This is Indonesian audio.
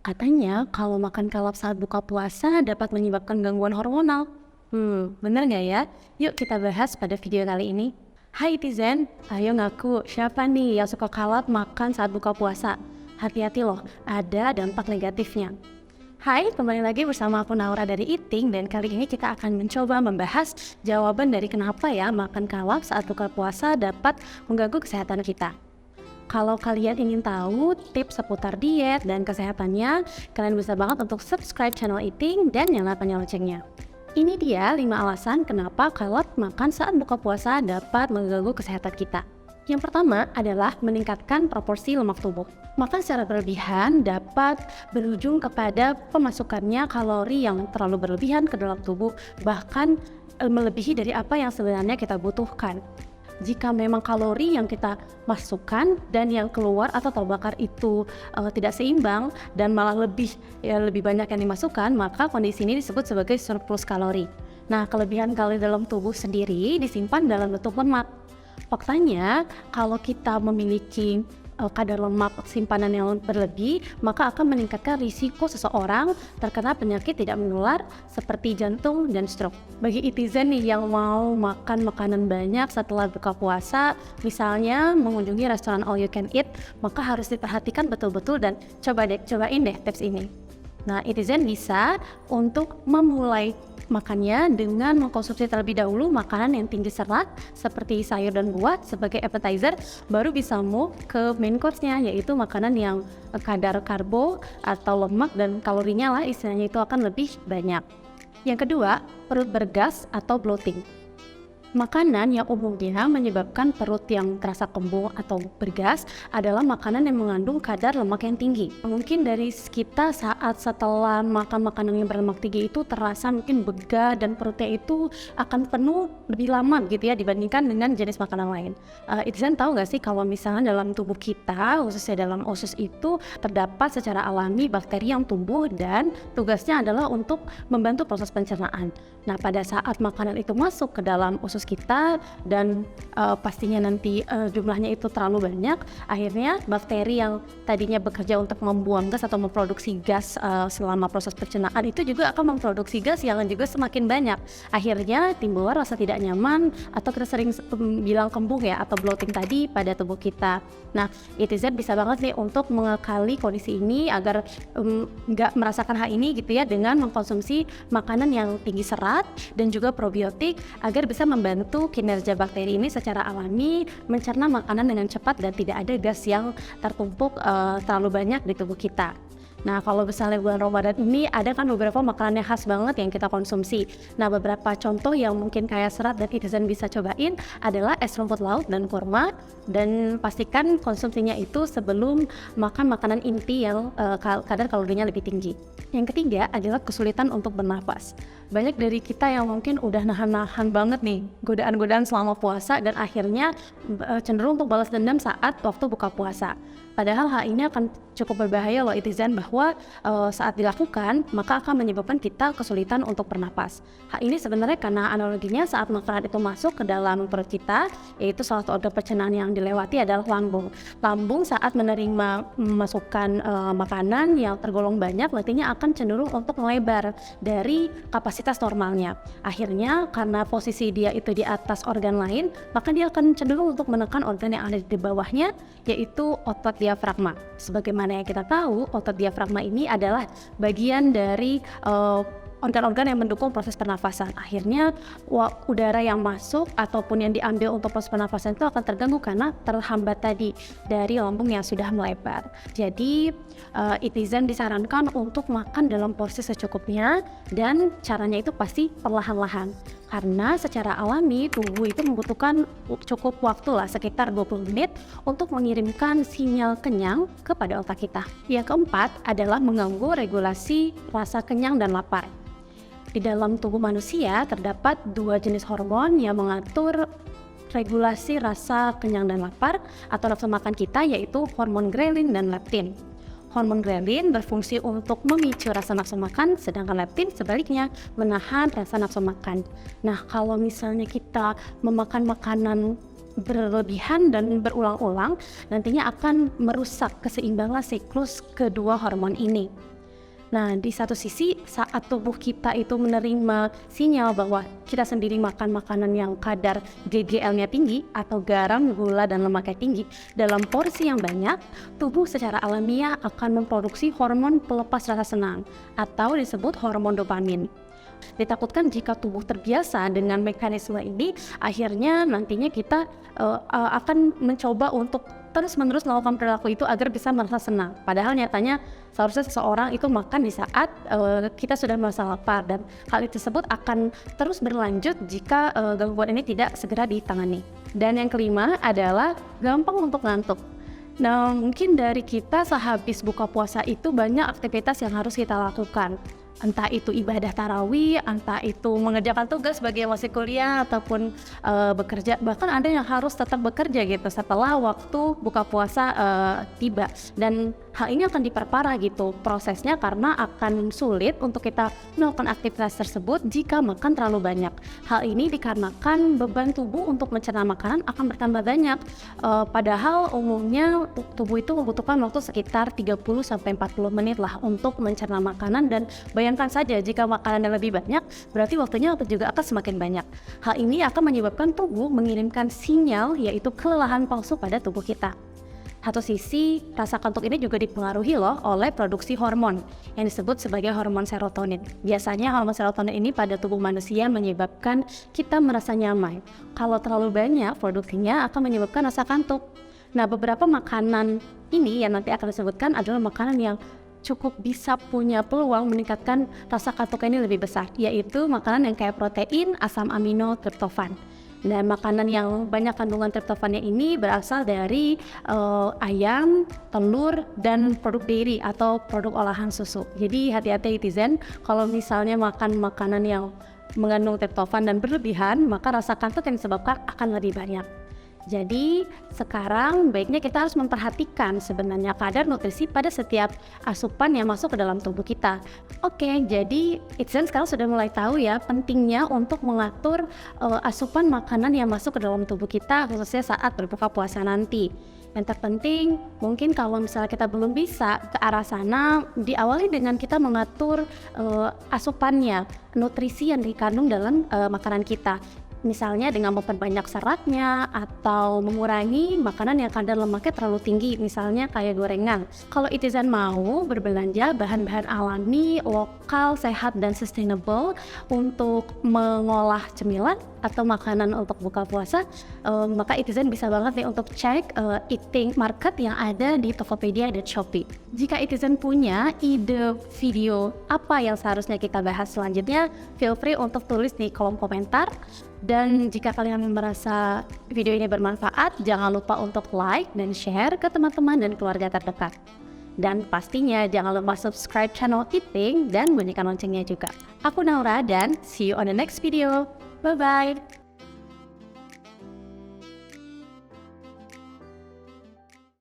Katanya kalau makan kalap saat buka puasa dapat menyebabkan gangguan hormonal. Bener nggak ya? Yuk kita bahas pada video kali ini. Hai Tizen, ayo ngaku siapa nih yang suka kalap makan saat buka puasa? Hati-hati loh, ada dampak negatifnya. Hai, kembali lagi bersama aku Naura dari Eating dan kali ini kita akan mencoba membahas jawaban dari kenapa ya makan kalap saat buka puasa dapat mengganggu kesehatan kita. Kalau kalian ingin tahu tips seputar diet dan kesehatannya, kalian bisa banget untuk subscribe channel Eating dan nyalakan loncengnya. Ini dia 5 alasan kenapa kalap makan saat buka puasa dapat mengganggu kesehatan kita. Yang pertama adalah meningkatkan proporsi lemak tubuh. Makan secara berlebihan dapat berujung kepada pemasukannya kalori yang terlalu berlebihan ke dalam tubuh, bahkan melebihi dari apa yang sebenarnya kita butuhkan. Jika memang kalori yang kita masukkan dan yang keluar atau terbakar itu tidak seimbang dan malah lebih banyak yang dimasukkan, maka kondisi ini disebut sebagai surplus kalori. Nah, kelebihan kalori dalam tubuh sendiri disimpan dalam bentuk lemak. Faktanya, kalau kita memiliki kadar lemak simpanan yang berlebih, maka akan meningkatkan risiko seseorang terkena penyakit tidak menular seperti jantung dan stroke. Bagi netizen nih yang mau makan makanan banyak setelah buka puasa, misalnya mengunjungi restoran all you can eat, maka harus diperhatikan betul-betul dan cobain deh tips ini. Nah, netizen bisa untuk memulai makannya dengan mengkonsumsi terlebih dahulu makanan yang tinggi serat seperti sayur dan buah sebagai appetizer, baru bisa move ke main course-nya, yaitu makanan yang kadar karbo atau lemak dan kalorinya lah istilahnya itu akan lebih banyak. Yang kedua, perut bergas atau bloating. Makanan yang umumnya menyebabkan perut yang terasa kembung atau bergas adalah makanan yang mengandung kadar lemak yang tinggi. Mungkin dari kita saat setelah makan makanan yang berlemak tinggi itu terasa mungkin begah dan perutnya itu akan penuh lebih lama gitu ya dibandingkan dengan jenis makanan lain. Itizen tahu nggak sih kalau misalnya dalam tubuh kita, khususnya dalam usus itu terdapat secara alami bakteri yang tumbuh dan tugasnya adalah untuk membantu proses pencernaan. Nah, pada saat makanan itu masuk ke dalam usus kita dan pastinya nanti jumlahnya itu terlalu banyak, akhirnya bakteri yang tadinya bekerja untuk membuang gas atau memproduksi gas selama proses pencernaan itu juga akan memproduksi gas yang juga semakin banyak. Akhirnya timbul rasa tidak nyaman atau kita sering bilang kembung ya atau bloating tadi pada tubuh kita. Nah, netizen bisa banget nih untuk mengakali kondisi ini agar nggak merasakan hal ini gitu ya dengan mengkonsumsi makanan yang tinggi serat dan juga probiotik agar bisa membantu kinerja bakteri ini secara alami mencerna makanan dengan cepat dan tidak ada gas yang tertumpuk terlalu banyak di tubuh kita. Nah, kalau misalnya bulan Ramadan ini ada kan beberapa makanan yang khas banget yang kita konsumsi. Nah, beberapa contoh yang mungkin kaya serat dan netizen bisa cobain adalah es rumput laut dan kurma, dan pastikan konsumsinya itu sebelum makan makanan inti yang kadar kalorinya lebih tinggi. Yang ketiga adalah kesulitan untuk bernafas. Banyak dari kita yang mungkin udah nahan-nahan banget nih godaan-godaan selama puasa dan akhirnya cenderung untuk balas dendam saat waktu buka puasa. Padahal hal ini akan cukup berbahaya loh netizen, bahwa saat dilakukan maka akan menyebabkan kita kesulitan untuk bernapas. Hal ini sebenarnya karena analoginya saat makanan itu masuk ke dalam perut kita, yaitu salah satu organ pencernaan yang dilewati adalah lambung. Lambung saat menerima masukan makanan yang tergolong banyak nantinya akan cenderung untuk melebar dari kapasitas normalnya. Akhirnya karena posisi dia itu di atas organ lain, maka dia akan cenderung untuk menekan organ yang ada di bawahnya, yaitu otot diafragma. Sebagaimana yang kita tahu, otot diafragma ini adalah bagian dari organ-organ yang mendukung proses pernafasan. Akhirnya udara yang masuk ataupun yang diambil untuk proses pernafasan itu akan terganggu karena terhambat tadi dari lambung yang sudah melebar. Jadi netizen disarankan untuk makan dalam porsi secukupnya dan caranya itu pasti perlahan-lahan. Karena secara alami tubuh itu membutuhkan cukup waktu lah sekitar 20 menit untuk mengirimkan sinyal kenyang kepada otak kita. Yang keempat adalah mengganggu regulasi rasa kenyang dan lapar. Di dalam tubuh manusia terdapat 2 jenis hormon yang mengatur regulasi rasa kenyang dan lapar atau nafsu makan kita, yaitu hormon grelin dan leptin. Hormon grelin berfungsi untuk memicu rasa nafsu makan, sedangkan leptin sebaliknya menahan rasa nafsu makan. Nah, kalau misalnya kita memakan makanan berlebihan dan berulang-ulang, nantinya akan merusak keseimbangan siklus kedua hormon ini. Nah, di satu sisi saat tubuh kita itu menerima sinyal bahwa kita sendiri makan makanan yang kadar GGL-nya tinggi atau garam, gula, dan lemaknya tinggi dalam porsi yang banyak, tubuh secara alamiah akan memproduksi hormon pelepas rasa senang atau disebut hormon dopamin. Ditakutkan jika tubuh terbiasa dengan mekanisme ini, akhirnya nantinya kita akan mencoba untuk terus-menerus melakukan perilaku itu agar bisa merasa senang. Padahal nyatanya seharusnya seseorang itu makan di saat kita sudah merasa lapar, dan hal tersebut akan terus berlanjut jika gangguan ini tidak segera ditangani. Dan yang kelima adalah gampang untuk ngantuk. Nah, mungkin dari kita sehabis buka puasa itu banyak aktivitas yang harus kita lakukan. Entah itu ibadah tarawih, entah itu mengerjakan tugas bagi yang masih kuliah ataupun bekerja. Bahkan ada yang harus tetap bekerja gitu setelah waktu buka puasa tiba. Dan hal ini akan diperparah gitu prosesnya karena akan sulit untuk kita melakukan aktivitas tersebut jika makan terlalu banyak. Hal ini dikarenakan beban tubuh untuk mencerna makanan akan bertambah banyak. Padahal umumnya tubuh itu membutuhkan waktu sekitar 30-40 menit lah untuk mencerna makanan, dan bayangkan saja jika makanan yang lebih banyak, berarti waktunya juga akan semakin banyak. Hal ini akan menyebabkan tubuh mengirimkan sinyal yaitu kelelahan palsu pada tubuh kita. Satu sisi, rasa kantuk ini juga dipengaruhi loh oleh produksi hormon yang disebut sebagai hormon serotonin. Biasanya hormon serotonin ini pada tubuh manusia menyebabkan kita merasa nyaman. Kalau terlalu banyak produksinya akan menyebabkan rasa kantuk. Nah, beberapa makanan ini yang nanti akan disebutkan adalah makanan yang cukup bisa punya peluang meningkatkan rasa kantuk ini lebih besar, yaitu makanan yang kayak protein, asam amino, triptofan. Dan makanan yang banyak kandungan triptofannya ini berasal dari ayam, telur, dan produk dairy atau produk olahan susu. Jadi hati-hati netizen, kalau misalnya makan makanan yang mengandung triptofan dan berlebihan, maka rasa kantuk yang disebabkan akan lebih banyak. Jadi sekarang baiknya kita harus memperhatikan sebenarnya kadar nutrisi pada setiap asupan yang masuk ke dalam tubuh kita. Oke, jadi Itzen sekarang sudah mulai tahu ya pentingnya untuk mengatur asupan makanan yang masuk ke dalam tubuh kita, khususnya saat berbuka puasa nanti. Yang terpenting mungkin kalau misalnya kita belum bisa ke arah sana, diawali dengan kita mengatur asupannya, nutrisi yang dikandung dalam makanan kita. Misalnya dengan memperbanyak seratnya atau mengurangi makanan yang kadar lemaknya terlalu tinggi, misalnya kayak gorengan. Kalau Itizen mau berbelanja bahan-bahan alami, lokal, sehat, dan sustainable untuk mengolah cemilan atau makanan untuk buka puasa, maka Itizen bisa banget nih untuk cek eating market yang ada di Tokopedia dan Shopee. Jika Itizen punya ide video apa yang seharusnya kita bahas selanjutnya, feel free untuk tulis di kolom komentar. Dan jika kalian merasa video ini bermanfaat, jangan lupa untuk like dan share ke teman-teman dan keluarga terdekat. Dan pastinya jangan lupa subscribe channel Eating dan bunyikan loncengnya juga. Aku Naura dan see you on the next video. Bye-bye!